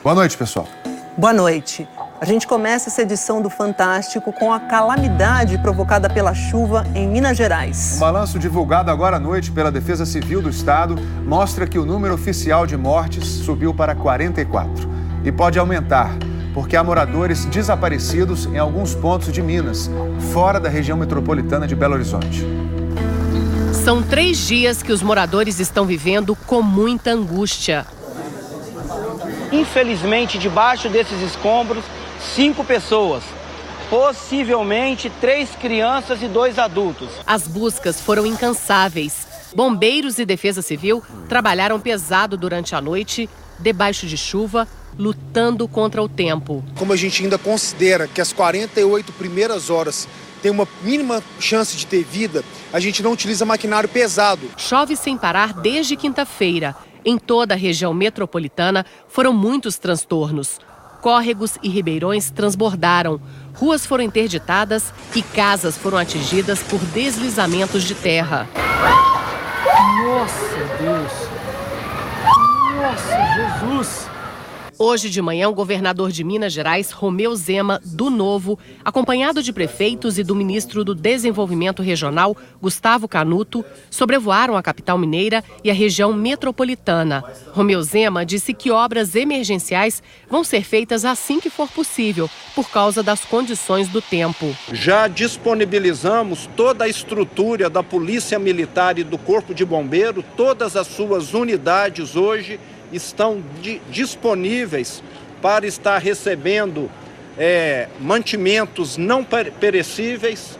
Boa noite, pessoal. Boa noite. A gente começa essa edição do Fantástico com a calamidade provocada pela chuva em Minas Gerais. Um balanço divulgado agora à noite pela Defesa Civil do Estado mostra que o número oficial de mortes subiu para 44 e pode aumentar, porque há moradores desaparecidos em alguns pontos de Minas, fora da região metropolitana de Belo Horizonte. São 3 dias que os moradores estão vivendo com muita angústia. Infelizmente, debaixo desses escombros, 5 pessoas, possivelmente 3 crianças e 2 adultos. As buscas foram incansáveis. Bombeiros e Defesa Civil trabalharam pesado durante a noite, debaixo de chuva, lutando contra o tempo. Como a gente ainda considera que as 48 primeiras horas tem uma mínima chance de ter vida, a gente não utiliza maquinário pesado. Chove sem parar desde quinta-feira. Em toda a região metropolitana foram muitos transtornos. Córregos e ribeirões transbordaram, ruas foram interditadas e casas foram atingidas por deslizamentos de terra. Nossa, Deus! Nossa, Jesus! Hoje de manhã, o governador de Minas Gerais, Romeu Zema, do Novo, acompanhado de prefeitos e do ministro do Desenvolvimento Regional, Gustavo Canuto, sobrevoaram a capital mineira e a região metropolitana. Romeu Zema disse que obras emergenciais vão ser feitas assim que for possível, por causa das condições do tempo. Já disponibilizamos toda a estrutura da Polícia Militar e do Corpo de Bombeiro, todas as suas unidades hoje estão disponíveis para estar recebendo mantimentos não perecíveis,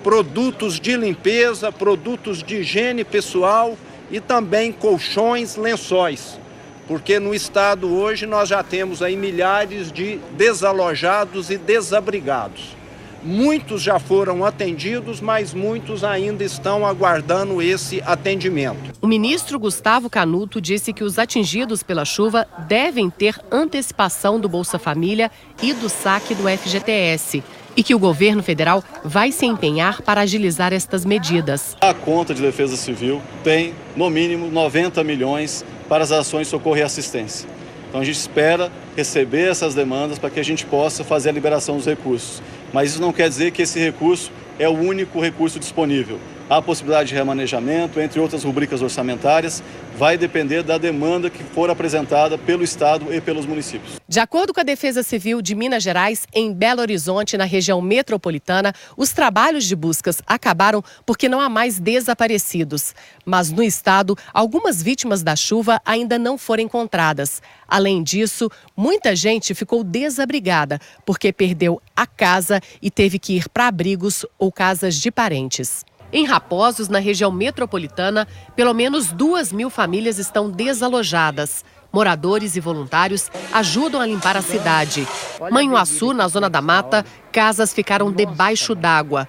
produtos de limpeza, produtos de higiene pessoal e também colchões, lençóis. Porque no estado hoje nós já temos aí milhares de desalojados e desabrigados. Muitos já foram atendidos, mas muitos ainda estão aguardando esse atendimento. O ministro Gustavo Canuto disse que os atingidos pela chuva devem ter antecipação do Bolsa Família e do saque do FGTS e que o governo federal vai se empenhar para agilizar estas medidas. A conta de Defesa Civil tem, no mínimo, 90 milhões para as ações de socorro e assistência. Então a gente espera receber essas demandas para que a gente possa fazer a liberação dos recursos. Mas isso não quer dizer que esse recurso é o único recurso disponível. Há possibilidade de remanejamento, entre outras rubricas orçamentárias, vai depender da demanda que for apresentada pelo Estado e pelos municípios. De acordo com a Defesa Civil de Minas Gerais, em Belo Horizonte, na região metropolitana, os trabalhos de buscas acabaram porque não há mais desaparecidos. Mas no estado, algumas vítimas da chuva ainda não foram encontradas. Além disso, muita gente ficou desabrigada porque perdeu a casa e teve que ir para abrigos ou casas de parentes. Em Raposos, na região metropolitana, pelo menos 2.000 famílias estão desalojadas. Moradores e voluntários ajudam a limpar a cidade. Manhuaçu, na Zona da Mata, casas ficaram debaixo d'água.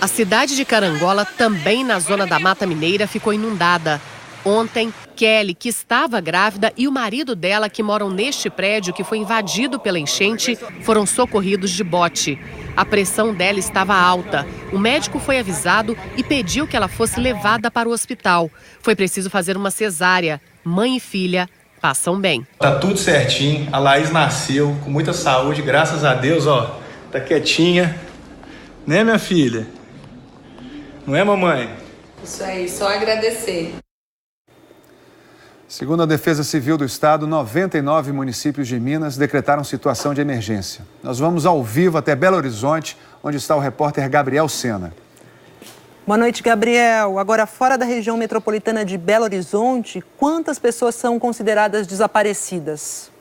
A cidade de Carangola, também na Zona da Mata Mineira, ficou inundada. Ontem, Kelly, que estava grávida, e o marido dela, que moram neste prédio que foi invadido pela enchente, foram socorridos de bote. A pressão dela estava alta. O médico foi avisado e pediu que ela fosse levada para o hospital. Foi preciso fazer uma cesárea. Mãe e filha passam bem. Tá tudo certinho. A Laís nasceu com muita saúde, graças a Deus, ó. Tá quietinha. Né, minha filha? Não é, mamãe? Isso aí, só agradecer. Segundo a Defesa Civil do Estado, 99 municípios de Minas decretaram situação de emergência. Nós vamos ao vivo até Belo Horizonte, onde está o repórter Gabriel Sena. Boa noite, Gabriel. Agora, fora da região metropolitana de Belo Horizonte, quantas pessoas são consideradas desaparecidas?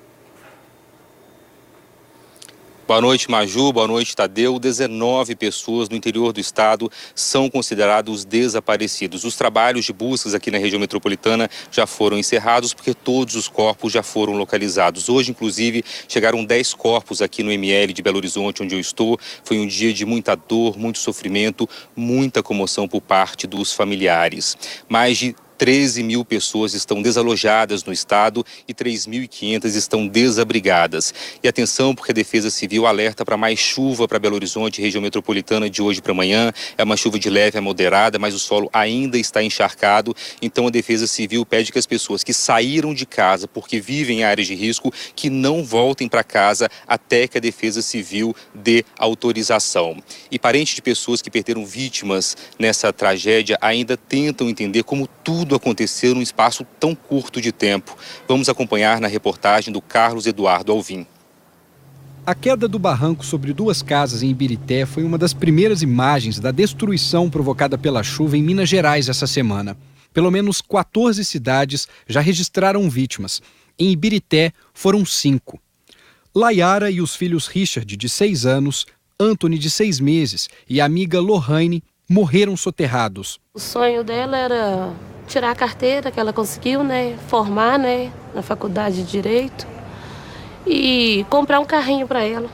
Boa noite, Maju. Boa noite, Tadeu. 19 pessoas no interior do estado são considerados desaparecidos. Os trabalhos de buscas aqui na região metropolitana já foram encerrados porque todos os corpos já foram localizados. Hoje, inclusive, chegaram 10 corpos aqui no ML de Belo Horizonte, onde eu estou. Foi um dia de muita dor, muito sofrimento, muita comoção por parte dos familiares. Mais de 13 mil pessoas estão desalojadas no estado e 3.500 estão desabrigadas. E atenção, porque a Defesa Civil alerta para mais chuva para Belo Horizonte, região metropolitana, de hoje para amanhã. É uma chuva de leve a moderada, mas o solo ainda está encharcado. Então a Defesa Civil pede que as pessoas que saíram de casa porque vivem em áreas de risco, que não voltem para casa até que a Defesa Civil dê autorização. E parentes de pessoas que perderam vítimas nessa tragédia ainda tentam entender como tudo aconteceu num espaço tão curto de tempo. Vamos acompanhar na reportagem do Carlos Eduardo Alvim. A queda do barranco sobre 2 casas em Ibirité foi uma das primeiras imagens da destruição provocada pela chuva em Minas Gerais essa semana. Pelo menos 14 cidades já registraram vítimas. Em Ibirité foram 5. Layara e os filhos Richard, de 6 anos, Anthony, de 6 meses, e a amiga Lohane morreram soterrados. O sonho dela era tirar a carteira que ela conseguiu, formar, na faculdade de Direito e comprar um carrinho para ela.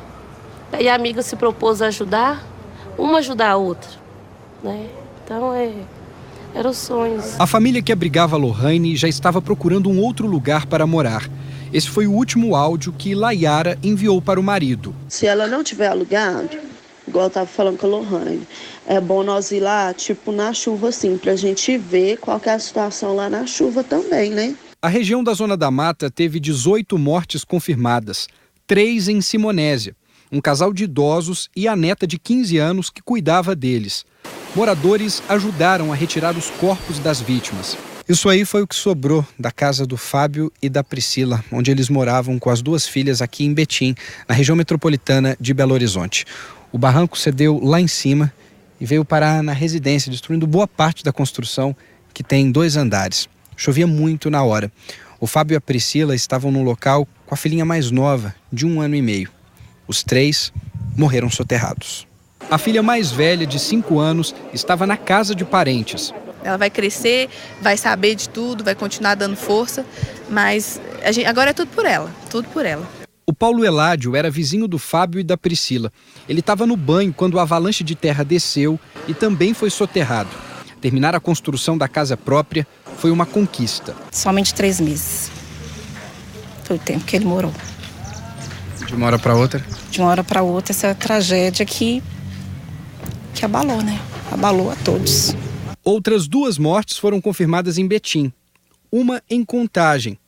Aí a amiga se propôs a ajudar, uma ajudar a outra, Então eram os sonhos. A família que abrigava a Lohane já estava procurando um outro lugar para morar. Esse foi o último áudio que Layara enviou para o marido. Se ela não tiver alugado, igual eu estava falando com a Lohane, é bom nós ir lá, na chuva assim, pra gente ver qual que é a situação lá na chuva também, A região da Zona da Mata teve 18 mortes confirmadas, 3 em Simonésia, um casal de idosos e a neta de 15 anos que cuidava deles. Moradores ajudaram a retirar os corpos das vítimas. Isso aí foi o que sobrou da casa do Fábio e da Priscila, onde eles moravam com as 2 filhas aqui em Betim, na região metropolitana de Belo Horizonte. O barranco cedeu lá em cima e veio parar na residência, destruindo boa parte da construção, que tem 2 andares. Chovia muito na hora. O Fábio e a Priscila estavam no local com a filhinha mais nova, de 1 ano e meio. Os 3 morreram soterrados. A filha mais velha, de 5 anos, estava na casa de parentes. Ela vai crescer, vai saber de tudo, vai continuar dando força, mas agora é tudo por ela, tudo por ela. O Paulo Eládio era vizinho do Fábio e da Priscila. Ele estava no banho quando a avalanche de terra desceu e também foi soterrado. Terminar a construção da casa própria foi uma conquista. Somente 3 meses. Foi o tempo que ele morou. De uma hora para outra? De uma hora para outra, essa tragédia que abalou, Abalou a todos. Outras 2 mortes foram confirmadas em Betim. Uma em Contagem.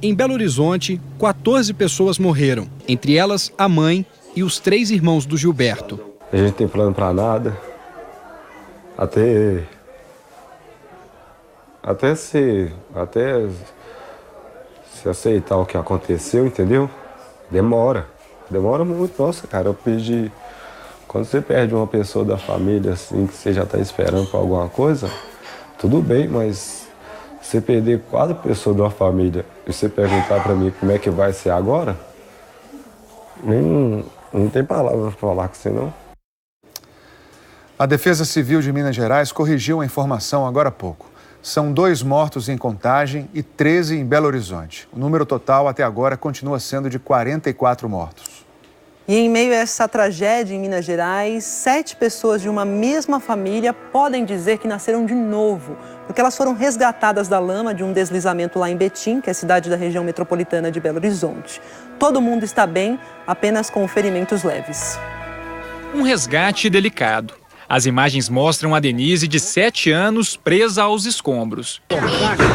Em Belo Horizonte, 14 pessoas morreram. Entre elas, a mãe e os 3 irmãos do Gilberto. A gente tem plano para nada. Até se aceitar o que aconteceu, entendeu? Demora muito. Nossa, cara, eu perdi. Quando você perde uma pessoa da família, assim, que você já está esperando por alguma coisa, tudo bem, mas você perder 4 pessoas de uma família e você perguntar para mim como é que vai ser agora, não tem palavra para falar com você, não. A Defesa Civil de Minas Gerais corrigiu a informação agora há pouco. São 2 mortos em Contagem e 13 em Belo Horizonte. O número total até agora continua sendo de 44 mortos. E em meio a essa tragédia em Minas Gerais, 7 pessoas de uma mesma família podem dizer que nasceram de novo, porque elas foram resgatadas da lama de um deslizamento lá em Betim, que é a cidade da região metropolitana de Belo Horizonte. Todo mundo está bem, apenas com ferimentos leves. Um resgate delicado. As imagens mostram a Denise, de 7 anos, presa aos escombros.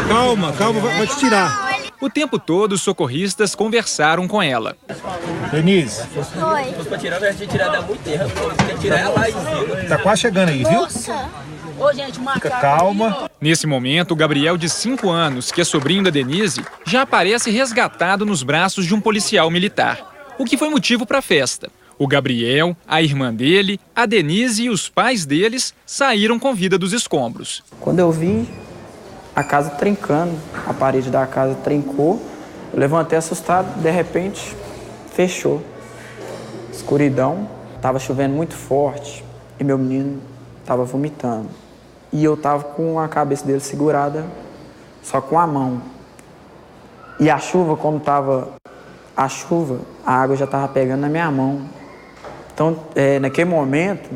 Calma, vai te tirar. O tempo todo, os socorristas conversaram com ela. Denise. Oi. Se fosse pra tirar da muito tempo, tem que tirar ela lá em cima. Tá quase chegando aí, viu? Nossa. Ô, gente, fica calma. Nesse momento, o Gabriel, de 5 anos, que é sobrinho da Denise, já aparece resgatado nos braços de um policial militar. O que foi motivo para a festa. O Gabriel, a irmã dele, a Denise e os pais deles saíram com vida dos escombros. Quando eu vi a casa trincando, a parede da casa trincou, eu levantei assustado, de repente fechou. Escuridão, estava chovendo muito forte e meu menino estava vomitando. E eu estava com a cabeça dele segurada, só com a mão. E a chuva, como estava a água já estava pegando na minha mão. Então, naquele momento,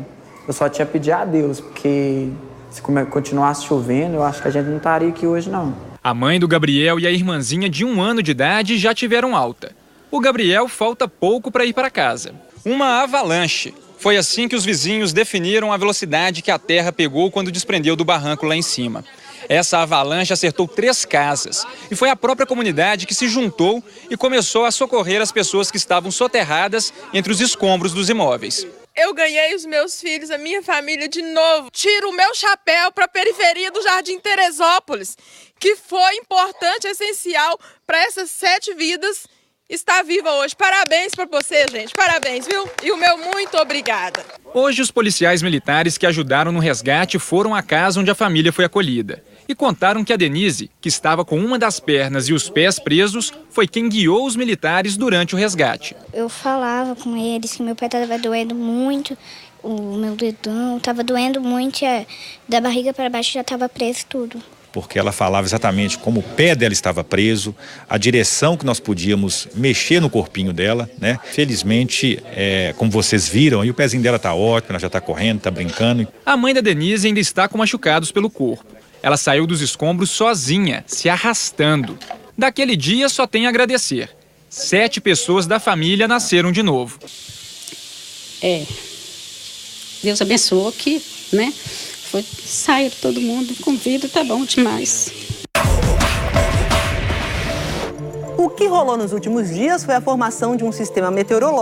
eu só tinha pedido a Deus, porque Se continuasse chovendo, eu acho que a gente não estaria aqui hoje, não. A mãe do Gabriel e a irmãzinha de 1 ano de idade já tiveram alta. O Gabriel falta pouco para ir para casa. Uma avalanche. Foi assim que os vizinhos definiram a velocidade que a terra pegou quando desprendeu do barranco lá em cima. Essa avalanche acertou 3 casas e foi a própria comunidade que se juntou e começou a socorrer as pessoas que estavam soterradas entre os escombros dos imóveis. Eu ganhei os meus filhos, a minha família de novo. Tiro o meu chapéu para a periferia do Jardim Teresópolis, que foi importante, essencial para essas 7 vidas estar viva hoje. Parabéns para você, gente. Parabéns, viu? E o meu muito obrigada. Hoje, os policiais militares que ajudaram no resgate foram à casa onde a família foi acolhida. E contaram que a Denise, que estava com uma das pernas e os pés presos, foi quem guiou os militares durante o resgate. Eu falava com eles que meu pé estava doendo muito, o meu dedão estava doendo muito, da barriga para baixo já estava preso tudo. Porque ela falava exatamente como o pé dela estava preso, a direção que nós podíamos mexer no corpinho dela, né? Felizmente, como vocês viram, aí o pezinho dela está ótimo, ela já está correndo, está brincando. A mãe da Denise ainda está com machucados pelo corpo. Ela saiu dos escombros sozinha, se arrastando. Daquele dia só tem a agradecer. 7 pessoas da família nasceram de novo. Deus abençoou que, né? Saiu todo mundo com vida, tá bom demais. O que rolou nos últimos dias foi a formação de um sistema meteorológico